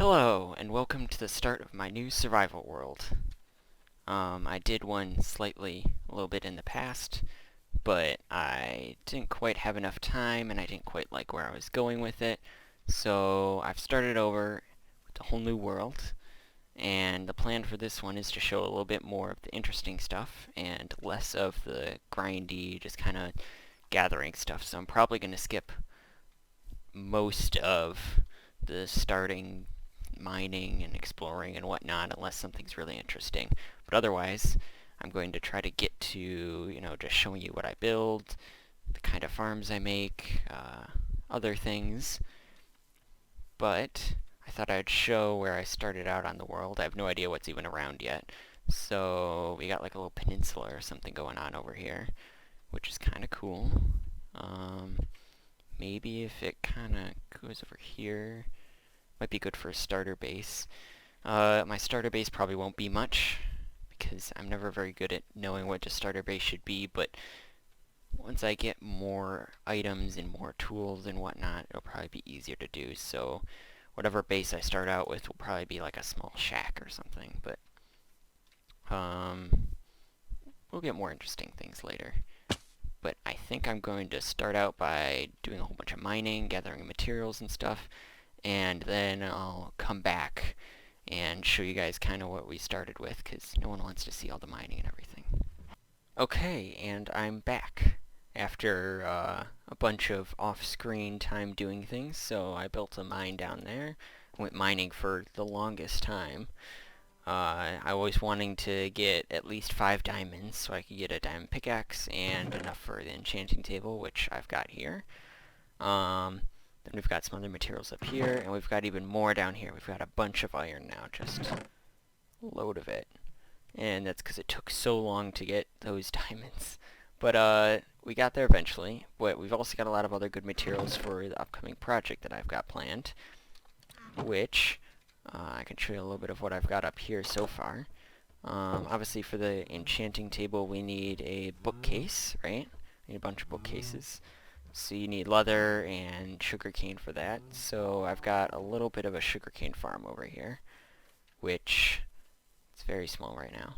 Hello, and welcome to the start of my new survival world. I did one a little bit in the past, but I didn't quite have enough time, and I didn't quite like where I was going with it, so I've started over with a whole new world, and the plan for this one is to show a little bit more of the interesting stuff, and less of the grindy, just kind of gathering stuff, so I'm probably going to skip most of the starting mining and exploring and whatnot unless something's really interesting. But otherwise, I'm going to try to get to, just showing you what I build, the kind of farms I make, other things. But I thought I'd show where I started out on the world. I have no idea what's even around yet. So we got like a little peninsula or something going on over here, which is kind of cool. Um, Maybe if it kind of goes over here, might be good for a starter base. My starter base probably won't be much, because I'm never very good at knowing what a starter base should be, but once I get more items and more tools and whatnot, it'll probably be easier to do, so whatever base I start out with will probably be like a small shack or something, but we'll get more interesting things later. But I think I'm going to start out by doing a whole bunch of mining, gathering materials and stuff, and then I'll come back and show you guys kind of what we started with, because no one wants to see all the mining and everything. Okay, and I'm back after a bunch of off-screen time doing things, so I built a mine down there. I went mining for the longest time. I was wanting to get at least 5 diamonds so I could get a diamond pickaxe and enough for the enchanting table, which I've got here. Then we've got some other materials up here, and we've got even more down here. We've got a bunch of iron now, just a load of it. And that's because it took so long to get those diamonds. But we got there eventually. But we've also got a lot of other good materials for the upcoming project that I've got planned, which I can show you a little bit of what I've got up here so far. Obviously for the enchanting table we need a bookcase, right? We need a bunch of bookcases. So you need leather and sugarcane for that. So I've got a little bit of a sugarcane farm over here, which it's very small right now.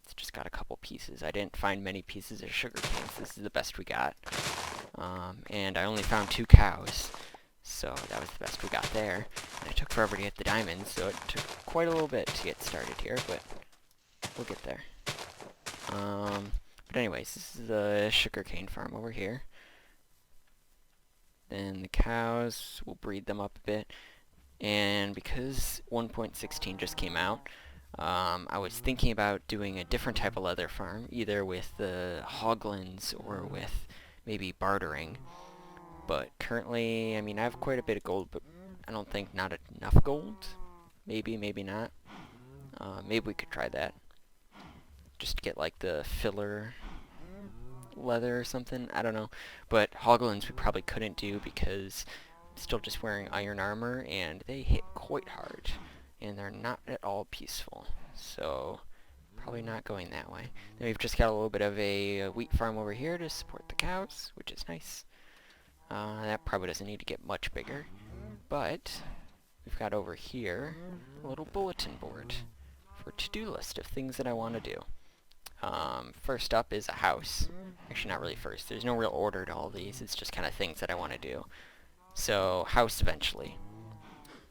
It's just got a couple pieces. I didn't find many pieces of sugarcane, so this is the best we got. And I only found 2 cows, so that was the best we got there. And it took forever to get the diamonds, so it took quite a little bit to get started here, but we'll get there. But anyways, this is the sugarcane farm over here. Then the cows, we'll breed them up a bit. And because 1.16 just came out, I was thinking about doing a different type of leather farm, either with the hoglins or with maybe bartering. But currently, I mean, I have quite a bit of gold, but I don't think not enough gold. Maybe, maybe not. Maybe we could try that. Just to get like the filler leather or something. I don't know. But hoglins we probably couldn't do because I'm still just wearing iron armor and they hit quite hard. And they're not at all peaceful. So probably not going that way. Then we've just got a little bit of a wheat farm over here to support the cows, which is nice. That probably doesn't need to get much bigger. But we've got over here a little bulletin board for a to-do list of things that I want to do. First up is a house. Actually, not really first. There's no real order to all these. It's just kind of things that I want to do. So, house eventually.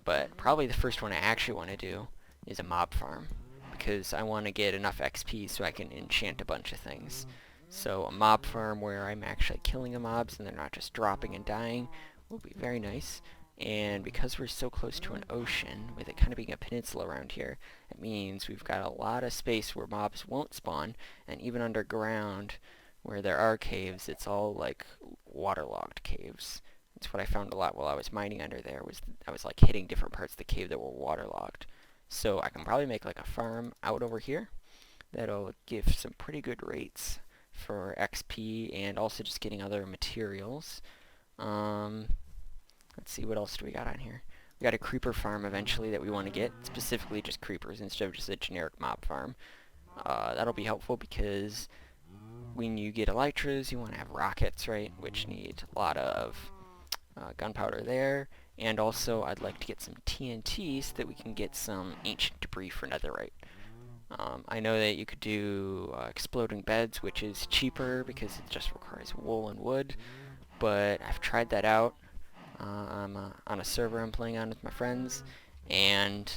But probably the first one I actually want to do is a mob farm, because I want to get enough XP so I can enchant a bunch of things. So a mob farm where I'm actually killing the mobs and they're not just dropping and dying will be very nice. And because we're so close to an ocean, with it kind of being a peninsula around here, it means we've got a lot of space where mobs won't spawn, and even underground where there are caves, it's all like waterlogged caves. That's what I found a lot while I was mining under there, was I was like hitting different parts of the cave that were waterlogged. So I can probably make like a farm out over here that'll give some pretty good rates for XP and also just getting other materials. Let's see, what else do we got on here? We got a creeper farm eventually that we want to get, specifically just creepers instead of just a generic mob farm. That'll be helpful because when you get elytras, you want to have rockets, right? Which need a lot of gunpowder there, And also, I'd like to get some TNT so that we can get some ancient debris for netherite. I know that you could do exploding beds, which is cheaper because it just requires wool and wood, but I've tried that out. I'm on a server I'm playing on with my friends, and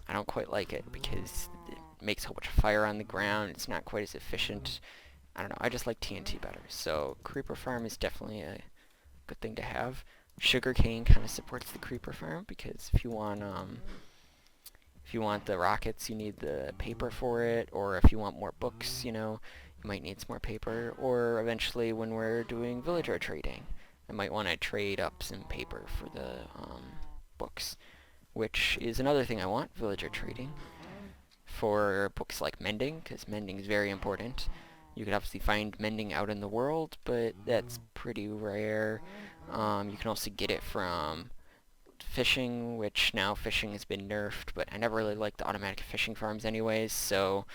I don't quite like it because it makes a whole bunch of fire on the ground. It's not quite as efficient. I don't know. I just like TNT better. So creeper farm is definitely a good thing to have. Sugarcane kind of supports the creeper farm because if you want the rockets, you need the paper for it, or if you want more books, you might need some more paper, or eventually when we're doing villager trading, I might want to trade up some paper for the books, which is another thing I want, villager trading, for books like mending, because mending is very important. You could obviously find mending out in the world, but that's pretty rare. You can also get it from fishing, which now fishing has been nerfed, but I never really liked the automatic fishing farms anyways, so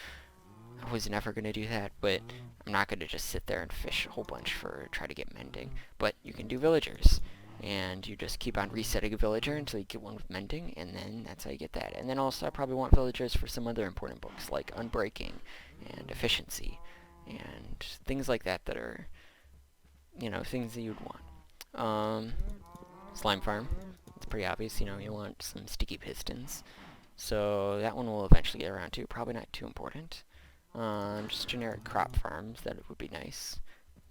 I was never going to do that, but I'm not going to just sit there and fish a whole bunch for try to get mending. But you can do villagers, and you just keep on resetting a villager until you get one with mending, and then that's how you get that. And then also I probably want villagers for some other important books, like unbreaking and efficiency, and things like that that are, things that you'd want. Slime farm. It's pretty obvious, you want some sticky pistons. So that one will eventually get around to. Probably not too important. Just generic crop farms, that would be nice.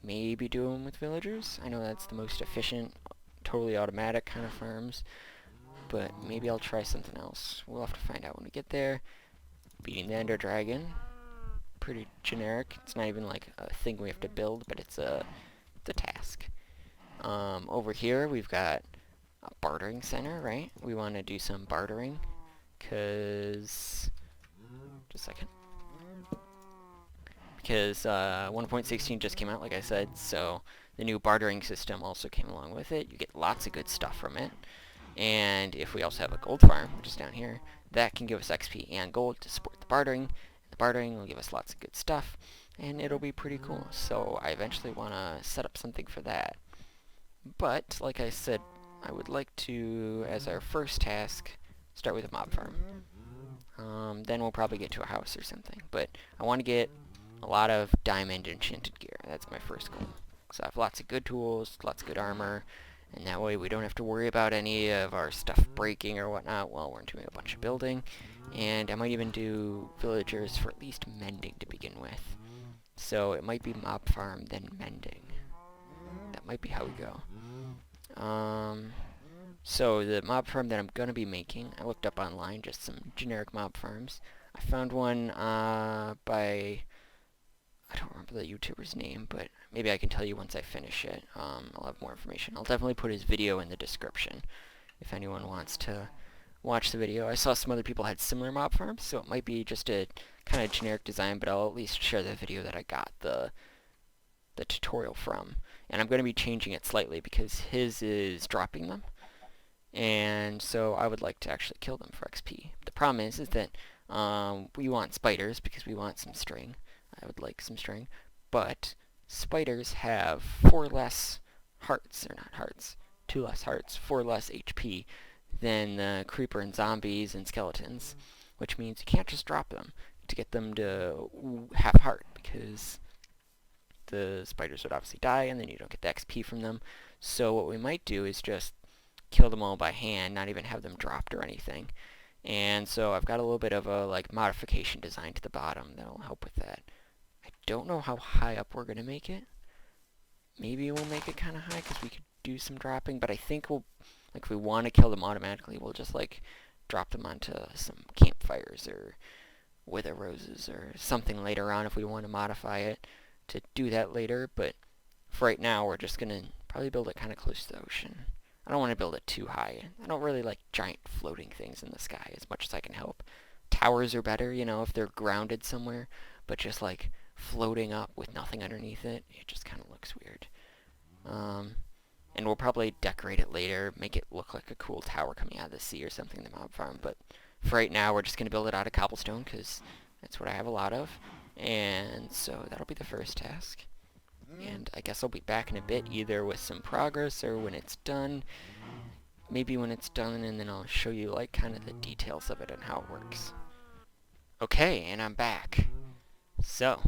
Maybe do them with villagers. I know that's the most efficient, totally automatic kind of farms. But maybe I'll try something else. We'll have to find out when we get there. Beating the Ender Dragon. Pretty generic. It's not even like a thing we have to build, but it's a task. Over here we've got a bartering center, right? We want to do some bartering, because... just a second. Because 1.16 just came out, like I said, so the new bartering system also came along with it. You get lots of good stuff from it. And if we also have a gold farm, which is down here, that can give us XP and gold to support the bartering. The bartering will give us lots of good stuff, and it'll be pretty cool. So I eventually want to set up something for that. But, like I said, I would like to, as our first task, start with a mob farm. Then we'll probably get to a house or something. But I want to get a lot of diamond enchanted gear. That's my first goal. So I have lots of good tools, lots of good armor, and that way we don't have to worry about any of our stuff breaking or whatnot while we're doing a bunch of building. And I might even do villagers for at least mending to begin with. So it might be mob farm, then mending. That might be how we go. So the mob farm that I'm going to be making, I looked up online, just some generic mob farms. I found one by, I don't remember the YouTuber's name, but maybe I can tell you once I finish it. I'll have more information. I'll definitely put his video in the description if anyone wants to watch the video. I saw some other people had similar mob farms, so it might be just a kind of generic design, but I'll at least share the video that I got the tutorial from. And I'm going to be changing it slightly because his is dropping them. And so I would like to actually kill them for XP. The problem is that we want spiders because we want some string. I would like some string. But spiders have 4 less hearts, or not hearts, 2 less hearts, 4 less HP than the creeper and zombies and skeletons. Which means you can't just drop them to get them to half heart because the spiders would obviously die and then you don't get the XP from them. So what we might do is just kill them all by hand, not even have them dropped or anything. And so I've got a little bit of a modification design to the bottom that'll help with that. I don't know how high up we're going to make it. Maybe we'll make it kind of high because we could do some dropping, but I think we'll, if we want to kill them automatically, we'll just drop them onto some campfires or wither roses or something later on if we want to modify it to do that later. But for right now, we're just going to probably build it kind of close to the ocean. I don't want to build it too high. I don't really like giant floating things in the sky as much as I can help. Towers are better, if they're grounded somewhere, but just floating up with nothing underneath it, it just kind of looks weird. And we'll probably decorate it later, make it look like a cool tower coming out of the sea or something in the mob farm, but for right now we're just going to build it out of cobblestone because that's what I have a lot of. And so that'll be the first task. And I guess I'll be back in a bit, either with some progress or when it's done. maybe when it's done, and then I'll show you like kind of the details of it and how it works. Okay, and I'm back. So,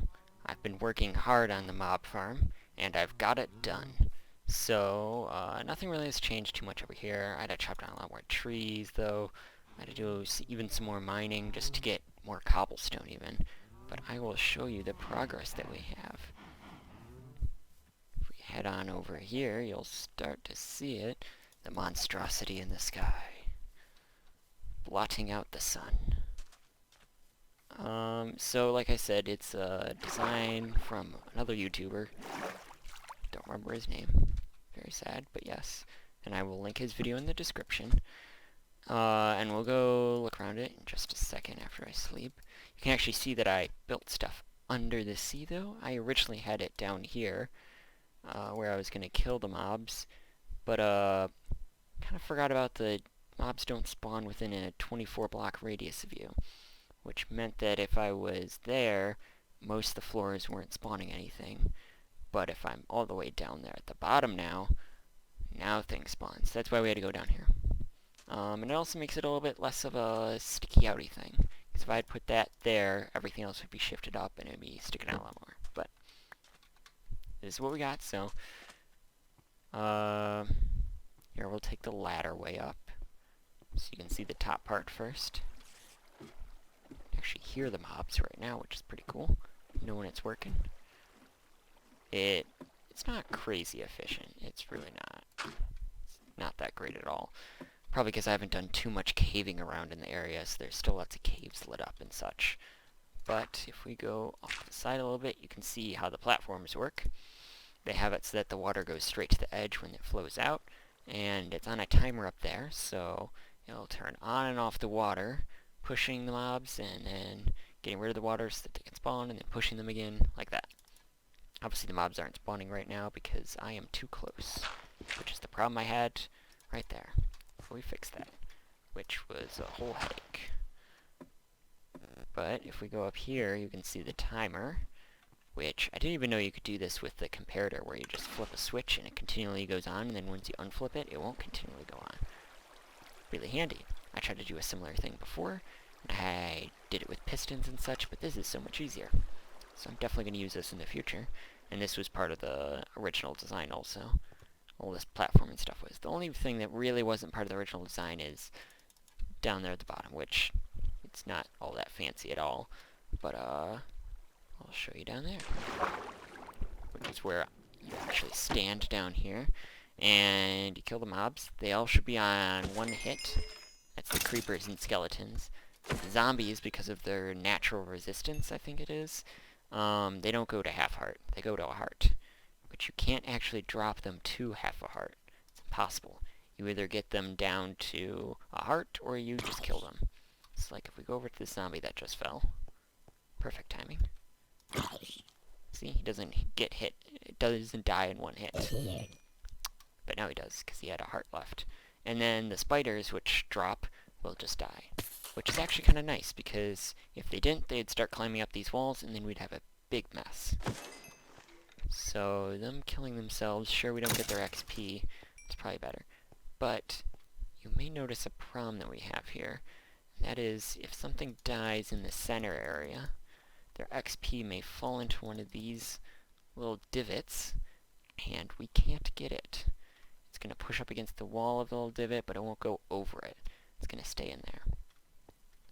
I've been working hard on the mob farm, and I've got it done. So, nothing really has changed too much over here. I had to chop down a lot more trees, though. I had to do even some more mining just to get more cobblestone even. But I will show you the progress that we have. If we head on over here, you'll start to see it. The monstrosity in the sky. Blotting out the sun. So like I said, it's a design from another YouTuber. Don't remember his name. Very sad, but yes. And I will link his video in the description. And we'll go look around it in just a second after I sleep. You can actually see that I built stuff under the sea, though. I originally had it down here, where I was going to kill the mobs. But, kind of forgot about the mobs don't spawn within a 24 block radius of you. Which meant that if I was there, most of the floors weren't spawning anything. But if I'm all the way down there at the bottom now things spawn. So that's why we had to go down here. And it also makes it a little bit less of a sticky outy thing. Because if I had put that there, everything else would be shifted up and it would be sticking out a lot more. But this is what we got, so here we'll take the ladder way up. So you can see the top part first. Actually hear the mobs right now, which is pretty cool. Know when it's working. It's not crazy efficient. It's really not. It's not that great at all. Probably because I haven't done too much caving around in the area, so there's still lots of caves lit up and such. But if we go off to the side a little bit, you can see how the platforms work. They have it so that the water goes straight to the edge when it flows out, and it's on a timer up there, so it'll turn on and off the water, pushing the mobs and then getting rid of the water so that they can spawn, and then pushing them again, like that. Obviously the mobs aren't spawning right now because I am too close, which is the problem I had right there. Before we fix that, which was a whole headache. But if we go up here, you can see the timer, which I didn't even know you could do this with the comparator, where you just flip a switch and it continually goes on, and then once you unflip it, it won't continually go on. Really handy. I tried to do a similar thing before, and I did it with pistons and such, but this is so much easier. So I'm definitely going to use this in the future, and this was part of the original design also. All this platform and stuff was. The only thing that really wasn't part of the original design is down there at the bottom, which it's not all that fancy at all, but I'll show you down there, which is where you actually stand down here, and you kill the mobs. They all should be on one hit. That's the creepers and skeletons. The zombies, because of their natural resistance, I think it is, they don't go to half heart. They go to a heart. But you can't actually drop them to half a heart. It's impossible. You either get them down to a heart, or you just kill them. It's like if we go over to the zombie that just fell. Perfect timing. See, he doesn't get hit. It doesn't die in one hit. But now he does, because he had a heart left. And then the spiders, which drop, will just die. Which is actually kind of nice, because if they didn't, they'd start climbing up these walls, and then we'd have a big mess. So, them killing themselves, sure, we don't get their XP. It's probably better. But, you may notice a problem that we have here. And that is, if something dies in the center area, their XP may fall into one of these little divots, and we can't get it. It's going to push up against the wall of the little divot, but it won't go over it. It's going to stay in there.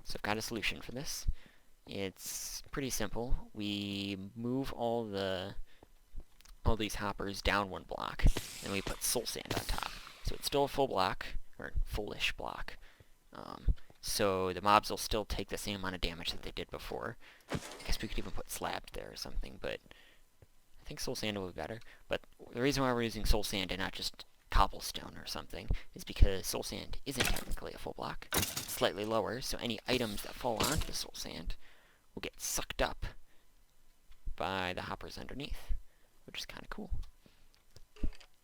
So I've got a solution for this. It's pretty simple. We move all these hoppers down one block, and we put soul sand on top. So it's still a full block, or fullish block. So the mobs will still take the same amount of damage that they did before. I guess we could even put slabs there or something, but I think soul sand will be better. But the reason why we're using soul sand and not just cobblestone or something is because soul sand isn't technically a full block. It's slightly lower, so any items that fall onto the soul sand will get sucked up by the hoppers underneath, which is kind of cool.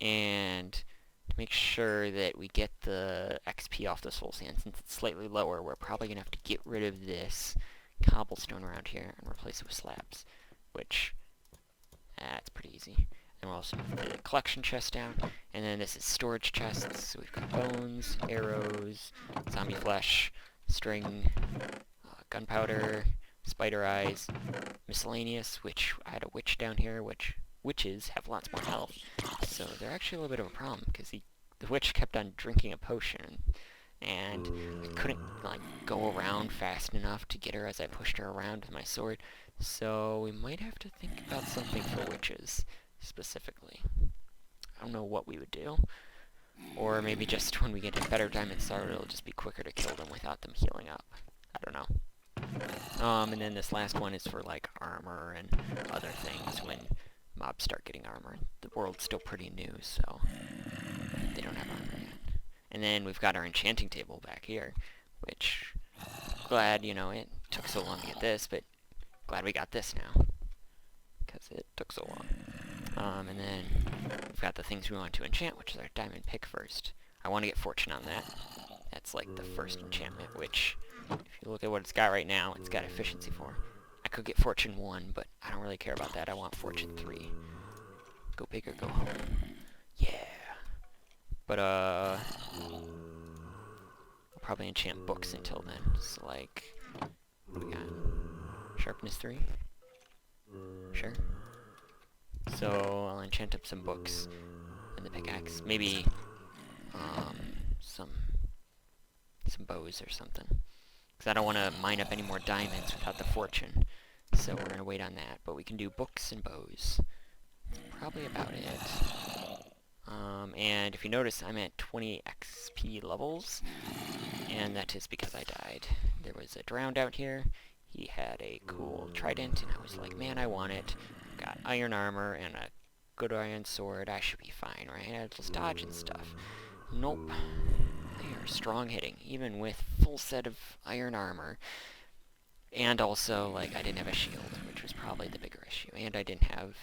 And to make sure that we get the XP off the soul sand, since it's slightly lower, we're probably going to have to get rid of this cobblestone around here and replace it with slabs, which, it's pretty easy. And we'll also move the collection chest down. And then this is storage chests. So we've got bones, arrows, zombie flesh, string, gunpowder, spider eyes, miscellaneous, which I had a witch down here, which witches have lots more health. So they're actually a little bit of a problem, because the witch kept on drinking a potion, and I couldn't like go around fast enough to get her as I pushed her around with my sword. So we might have to think about something for witches, specifically. I don't know what we would do. Or maybe just when we get a better diamond sword, it'll just be quicker to kill them without them healing up. I don't know. And then this last one is for like armor and other things when mobs start getting armor. The world's still pretty new, so they don't have armor yet. And then we've got our enchanting table back here, which, glad, you know, it took so long to get this, but glad we got this now, because it took so long. And then we've got the things we want to enchant, which is our diamond pick first. I want to get fortune on that. That's like the first enchantment, which, if you look at what it's got right now, it's got efficiency 4. I could get fortune 1, but I don't really care about that. I want fortune 3. Go big or go home. Yeah. But, I'll probably enchant books until then. So, like, what do we got? Sharpness 3? Sure. So, I'll enchant up some books and the pickaxe. Maybe, some bows or something. Because I don't want to mine up any more diamonds without the fortune. So we're going to wait on that. But we can do books and bows. Probably about it. And if you notice, I'm at 20 XP levels. And that is because I died. There was a drowned out here. He had a cool trident, and I was like, man, I want it. Got iron armor and a good iron sword. I should be fine, right? I'll just dodge and stuff. Nope. They are strong hitting, even with full set of iron armor. And also, like, I didn't have a shield, which was probably the bigger issue. And I didn't have,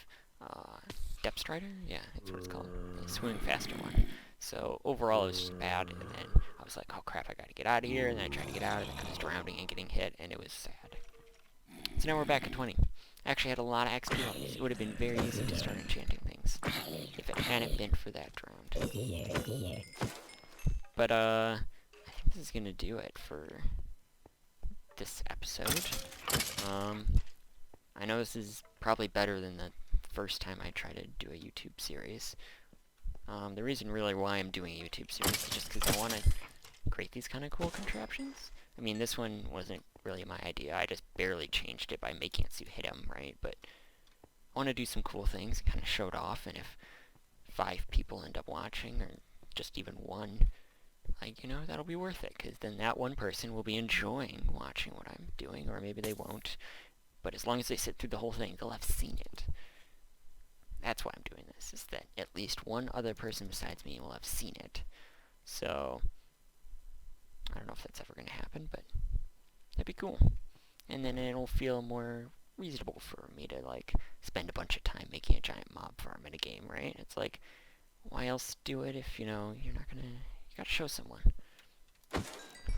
Depth Strider? Yeah, that's what it's called. The swimming faster one. So, overall, it was just bad, and then I was like, oh crap, I gotta get out of here, and then I tried to get out, and then I was drowning and getting hit, and it was sad. So now we're back at 20. I actually had a lot of XP levels. It would have been very easy to start enchanting things, if it hadn't been for that drowned. But, I think this is gonna do it for this episode. I know this is probably better than the first time I tried to do a YouTube series. The reason really why I'm doing a YouTube series is just because I want to create these kind of cool contraptions. I mean, this one wasn't really my idea. I just barely changed it by making it so you hit him, right? But I want to do some cool things, kind of show it off, and if 5 people end up watching, or just even 1, like, you know, that'll be worth it, because then that one person will be enjoying watching what I'm doing, or maybe they won't. But as long as they sit through the whole thing, they'll have seen it. That's why I'm doing this, is that at least one other person besides me will have seen it. So, I don't know if that's ever going to happen, but that'd be cool. And then it'll feel more reasonable for me to, like, spend a bunch of time making a giant mob farm in a game, right? It's like, why else do it if, you know, you're not gonna... You gotta show someone.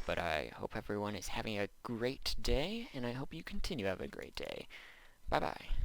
But I hope everyone is having a great day, and I hope you continue to have a great day. Bye-bye.